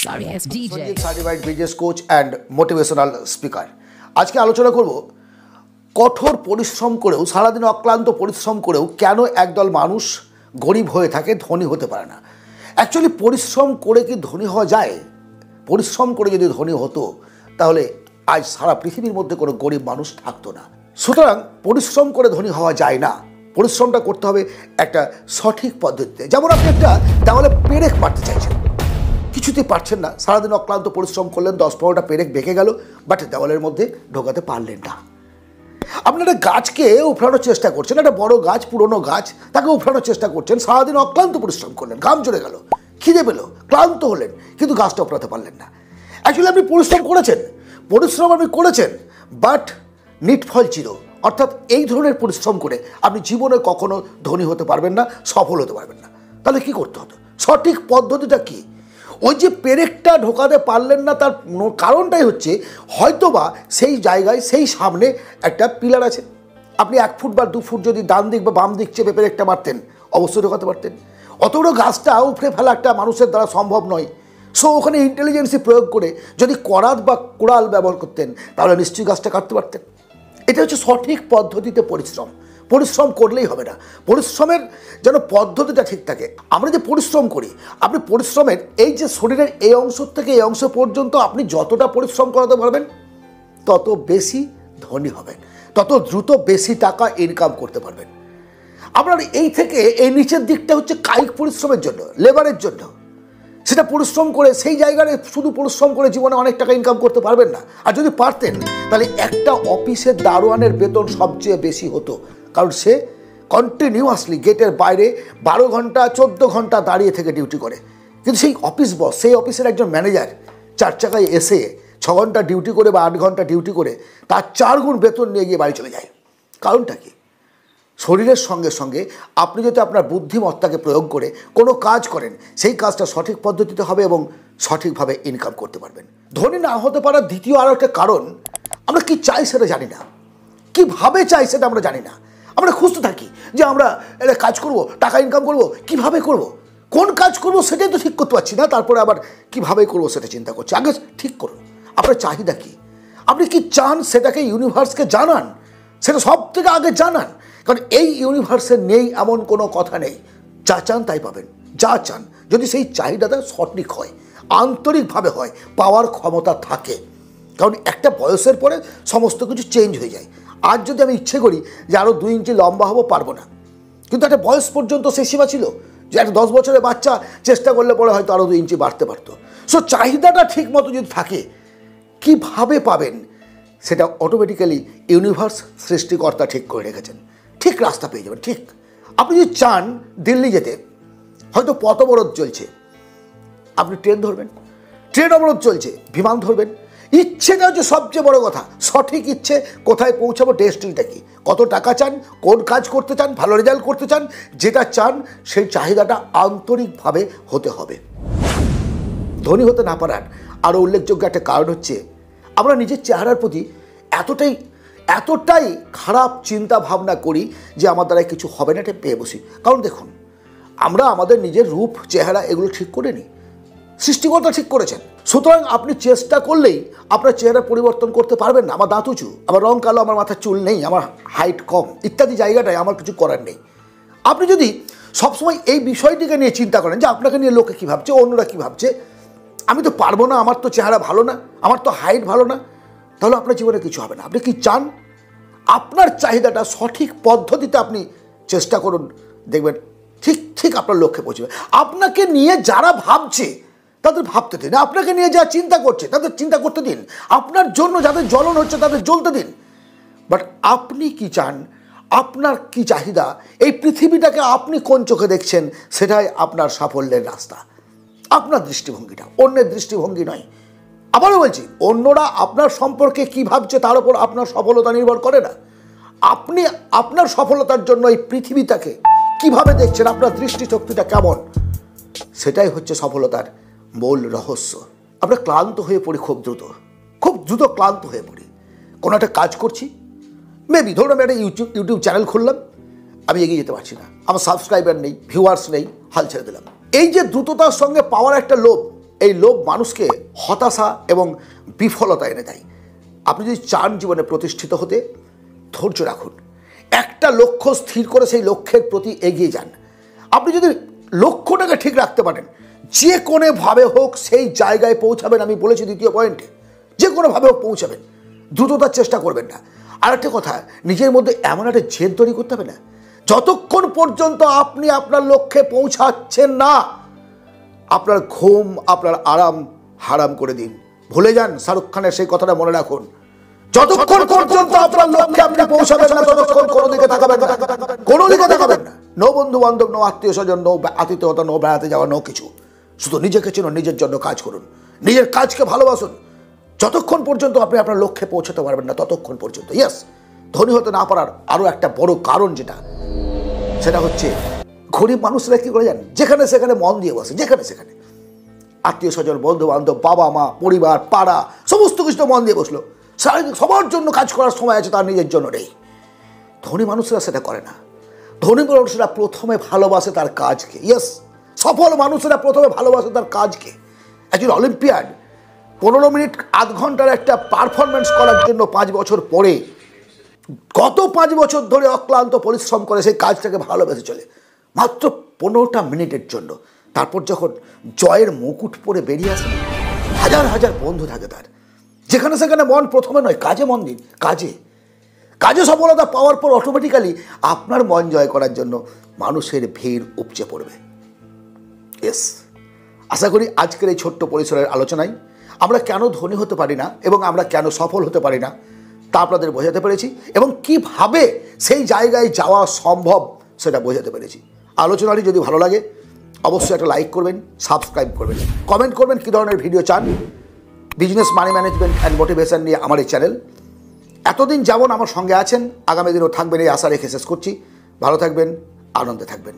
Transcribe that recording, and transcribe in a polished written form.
Sorry, it's DJ. Certified business coach and motivational speaker. আজকে আলোচনা করব কঠোর পরিশ্রম করেও, সারাদিন অক্লান্ত পরিশ্রম করেও কেন একদল মানুষ গরিব হয়ে থাকে, ধনী হতে পারে না। অ্যাকচুয়ালি পরিশ্রম করে কি ধনী হওয়া যায়? পরিশ্রম করে যদি ধনী হতো তাহলে আজ সারা পৃথিবীর মধ্যে কোনো গরিব মানুষ থাকতো না। সুতরাং পরিশ্রম করে ধনী হওয়া যায় না। পরিশ্রমটা করতে হবে একটা সঠিক পদ্ধতিতে। যেমন আপনি একটা দেওয়ালে পেরেক মারতে চাইছেন, কিছুতেই পারছেন না, সারাদিন অক্লান্ত পরিশ্রম করলেন, 10-15টা পেরেক বেঁকে গেল, বাট দেওয়ালের মধ্যে ঢোকাতে পারলেন না। আপনি একটা গাছকে উফড়ানোর চেষ্টা করছেন, একটা বড় গাছ, পুরনো গাছ, তাকে উফড়ানোর চেষ্টা করছেন, সারাদিন অক্লান্ত পরিশ্রম করলেন, ঘাম ঝরে গেল, খিদে পেল, ক্লান্ত হলেন, কিন্তু গাছটা উফড়াতে পারলেন না। অ্যাকচুয়ালি আপনি পরিশ্রম করেছেন, বাট নিটফল চির। অর্থাৎ এই ধরনের পরিশ্রম করে আপনি জীবনে কখনো ধনী হতে পারবেন না, সফল হতে পারবেন না। তাহলে কি করতে হতো? সঠিক পদ্ধতিটা কি? ওই যে পেরেকটা ঢোকাতে পারলেন না, তার কারণটাই হচ্ছে হয়তোবা সেই জায়গায়, সেই সামনে একটা পিলার আছে। আপনি 1 ফুট বা 2 ফুট যদি ডান দিক বা বাম দিক চেপে পেরেকটা মারতেন, অবশ্যই ঢোকাতে পারতেন। অত বড় গাছটা উপড়ে ফেলা একটা মানুষের দ্বারা সম্ভব নয়। সো ওখানে ইন্টেলিজেন্সি প্রয়োগ করে যদি করাত বা কোড়াল ব্যবহার করতেন, তাহলে নিশ্চয়ই গাছটা কাটতে পারতেন। এটা হচ্ছে সঠিক পদ্ধতিতে পরিশ্রম করলেই হবে না, পরিশ্রমের যেন পদ্ধতিটা ঠিক থাকে। আমরা যে পরিশ্রম করি, আপনি পরিশ্রমের এই যে শরীরের এই অংশ থেকে এই অংশ পর্যন্ত আপনি যতটা পরিশ্রম করাতে পারবেন, তত বেশি ধনী হবেন, তত দ্রুত বেশি টাকা ইনকাম করতে পারবেন। আপনার এই থেকে এই নিচের দিকটা হচ্ছে কায়িক পরিশ্রমের জন্য, লেবারের জন্য। সেটা পরিশ্রম করে সেই জায়গায় শুধু পরিশ্রম করে জীবনে অনেক টাকা ইনকাম করতে পারবেন না। আর যদি পারতেন, তাহলে একটা অফিসের দারোয়ানের বেতন সবচেয়ে বেশি হতো, কারণ সে কন্টিনিউয়াসলি গেটের বাইরে 12 ঘন্টা 14 ঘন্টা দাঁড়িয়ে থেকে ডিউটি করে। কিন্তু সেই অফিস বস, সেই অফিসের একজন ম্যানেজার 4 চাকায় এসে 6 ঘন্টা ডিউটি করে বা 8 ঘন্টা ডিউটি করে তার 4 গুণ বেতন নিয়ে গিয়ে বাড়ি চলে যায়। কারণটা কি? শরীরের সঙ্গে সঙ্গে আপনি যদি আপনার বুদ্ধিমত্তাকে প্রয়োগ করে কোনো কাজ করেন, সেই কাজটা সঠিক পদ্ধতিতে হবে এবং সঠিকভাবে ইনকাম করতে পারবেন। ধনী না হতে পারার দ্বিতীয় আরও একটা কারণ, আমরা কি চাই সেটা জানি না, কীভাবে চাই সেটা আমরা জানি না। আমরা খুঁজতে থাকি যে আমরা এটা কাজ করব, টাকা ইনকাম করব, কিভাবে করব, কোন কাজ করব সেটাই তো ঠিক করতে পারছি না, তারপরে আবার কিভাবে করব সেটা চিন্তা করছি। আগে ঠিক করুন আপনার চাহিদা কি, আপনি কি চান সেটাকে ইউনিভার্সকে জানান, সেটা সব থেকে আগে জানান। কারণ এই ইউনিভার্সে নেই এমন কোনো কথা নেই, যা চান তাই পাবেন, যা চান, যদি সেই চাহিদাটা সঠিক হয়, আন্তরিকভাবে হয়, পাওয়ার ক্ষমতা থাকে। কারণ একটা বয়সের পরে সমস্ত কিছু চেঞ্জ হয়ে যায়। আজ যদি আমি ইচ্ছে করি যে আরও 2 ইঞ্চি লম্বা হবো, পারবো না, কিন্তু একটা বয়স পর্যন্ত সেই সীমা ছিল যে একটা 10 বছরের বাচ্চা চেষ্টা করলে পরে হয়তো আরও 2 ইঞ্চি বাড়তে পারতো। সো চাহিদাটা ঠিক মতো যদি থাকে, কিভাবে পাবেন সেটা অটোমেটিক্যালি ইউনিভার্স, সৃষ্টিকর্তা ঠিক করে রেখেছেন, ঠিক রাস্তা পেয়ে যাবেন। ঠিক আপনি যদি চান দিল্লি যেতে, হয়তো পথ অবরোধ চলছে, আপনি ট্রেন ধরবেন, ট্রেন অবরোধ চলছে, বিমান ধরবেন। ইচ্ছেটা হচ্ছে সবচেয়ে বড় কথা, সঠিক ইচ্ছে, কোথায় পৌঁছাবো, ডেস্টিনিটা কি, কত টাকা চান, কোন কাজ করতে চান, ভালো রেজাল্ট করতে চান, যেটা চান সেই চাহিদাটা আন্তরিকভাবে হতে হবে। ধনী হতে না পারার আরও উল্লেখযোগ্য একটা কারণ হচ্ছে আমরা নিজের চেহারার প্রতি এতটাই খারাপ চিন্তা ভাবনা করি যে আমার দ্বারা কিছু হবে না, এটা পেয়ে বসি। কারণ দেখুন, আমরা আমাদের নিজের রূপ, চেহারা এগুলো ঠিক করে নিই, সৃষ্টিকর্তা ঠিক করেছেন। সুতরাং আপনি চেষ্টা করলেই আপনার চেহারা পরিবর্তন করতে পারবেন না। আমার দাঁত উঁচু, আমার রং কালো, আমার মাথার চুল নেই, আমার হাইট কম, ইত্যাদি জায়গাটায় আমার কিছু করার নেই। আপনি যদি সবসময় এই বিষয়টিকে নিয়ে চিন্তা করেন যে আপনাকে নিয়ে লোকে কী ভাবছে, অন্যরা কী ভাবছে, আমি তো পারবো না, আমার তো চেহারা ভালো না, আমার তো হাইট ভালো না, তাহলে আপনার জীবনে কিছু হবে না। আপনি কি চান, আপনার চাহিদাটা সঠিক পদ্ধতিতে আপনি চেষ্টা করুন, দেখবেন ঠিক আপনার লক্ষ্যে পৌঁছবে। আপনাকে নিয়ে যারা ভাবছে তাদের ভাবতে দিন, আপনাকে নিয়ে যারা চিন্তা করছে তাদের চিন্তা করতে দিন, আপনার জন্য যাদের জ্বলন হচ্ছে তাদের জ্বলতে দিন। বাট আপনি কি চান, আপনার কি চাহিদা, এই পৃথিবীটাকে আপনি কোন চোখে দেখছেন, সেটাই আপনার সাফল্যের রাস্তা। আপনার দৃষ্টিভঙ্গিটা, অন্যের দৃষ্টিভঙ্গি নয়। আবারও বলছি, অন্যরা আপনার সম্পর্কে কী ভাবছে তার উপর আপনার সফলতা নির্ভর করে না। আপনি আপনার সফলতার জন্য এই পৃথিবীটাকে কিভাবে দেখছেন, আপনার দৃষ্টিশক্তিটা কেমন, সেটাই হচ্ছে সফলতার মূল রহস্য। আমরা ক্লান্ত হয়ে পড়ি, খুব দ্রুত ক্লান্ত হয়ে পড়ি। কোনো একটা কাজ করছি, মেবি ধরুন আমি একটা ইউটিউব চ্যানেল খুললাম, আমি এগিয়ে যেতে পারছি না, আমার সাবস্ক্রাইবার নেই, ভিউয়ার্স নেই, হাল ছেড়ে দিলাম। এই যে দ্রুততার সঙ্গে পাওয়ার একটা লোভ, এই লোভ মানুষকে হতাশা এবং বিফলতা এনে দেয়। আপনি যদি চান জীবনে প্রতিষ্ঠিত হতে, ধৈর্য রাখুন, একটা লক্ষ্য স্থির করে সেই লক্ষ্যের প্রতি এগিয়ে যান। আপনি যদি লক্ষ্যটাকে ঠিক রাখতে পারেন, যে কোনোভাবে হোক সেই জায়গায় পৌঁছাবেন। আমি বলেছি দ্বিতীয় পয়েন্টে, যে কোনোভাবে হোক পৌঁছাবেন, দ্রুততার চেষ্টা করবেন না। আর একটা কথা, নিজের মধ্যে এমন একটা জেদ তৈরি করতে হবে না, যতক্ষণ পর্যন্ত আপনি আপনার লক্ষ্যে পৌঁছাচ্ছেন না, আপনার ঘুম, আপনার আরাম হারাম করে দিন। ভুলে যান শাহরুখ খানের সেই কথাটা মনে রাখুন, যতক্ষণ পর্যন্ত আপনার লক্ষ্যে আপনি পৌঁছাবেন না, ততক্ষণ কোনো দিকে তাকাবেন না, কোনো দিকে তাকাবেন না। নো বন্ধু বান্ধব, নো আত্মীয় স্বজন, নো আতিথ্যতা, নো বেড়াতে যাওয়া, নো কিছু। শুধু নিজেকে চিনুন, নিজের জন্য কাজ করুন, নিজের কাজকে ভালোবাসুন। যতক্ষণ পর্যন্ত আপনি আপনার লক্ষ্যে পৌঁছাতে পারবেন না, ততক্ষণ পর্যন্ত। ইয়েস, ধনী হতে না পারার আরও একটা বড় কারণ সেটা হচ্ছে গরিব মানুষরা কী করে যান, যেখানে সেখানে মন দিয়ে বসে, যেখানে সেখানে আত্মীয় স্বজন, বন্ধু বান্ধব, বাবা মা, পরিবার, পাড়া, সমস্ত কিছু মন দিয়ে বসলো। সবার জন্য কাজ করার সময় আছে, তার নিজের জন্য নেই। ধনী মানুষরা সেটা করে না। ধনী মানুষরা প্রথমে ভালোবাসে তার কাজকে। ইয়েস, সফল মানুষেরা প্রথমে ভালোবাসে তার কাজকে। একজন অলিম্পিয়াড 15 মিনিট আধ ঘন্টার একটা পারফরমেন্স করার জন্য 5 বছর পরে, গত 5 বছর ধরে অক্লান্ত পরিশ্রম করে সেই কাজটাকে ভালোবেসে চলে, মাত্র 15টা মিনিটের জন্য। তারপর যখন জয়ের মুকুট পরে বেরিয়ে আসে, হাজার হাজার বন্ধু থাকে তার। যেখানে সেখানে মন প্রথমে নয়, কাজে মন দিন। কাজে সফলতা পাওয়ার পর অটোমেটিক্যালি আপনার মন জয় করার জন্য মানুষের ভিড় উপচে পড়বে। এস, আশা করি আজকের এই ছোট্ট পরিসরের আলোচনায় আমরা কেন ধনী হতে পারি না এবং আমরা কেন সফল হতে পারি না তা আপনাদের বোঝাতে পেরেছি, এবং কিভাবে সেই জায়গায় যাওয়া সম্ভব সেটা বোঝাতে পেরেছি। আলোচনাটি যদি ভালো লাগে অবশ্যই একটা লাইক করবেন, সাবস্ক্রাইব করবেন, কমেন্ট করবেন কী ধরনের ভিডিও চান। Business, money management and motivation নিয়ে আমার এই চ্যানেল। এতদিন যেমন আমার সঙ্গে আছেন, আগামী দিনও থাকবেন, এই আশা রেখে শেষ করছি। ভালো থাকবেন, আনন্দে থাকবেন।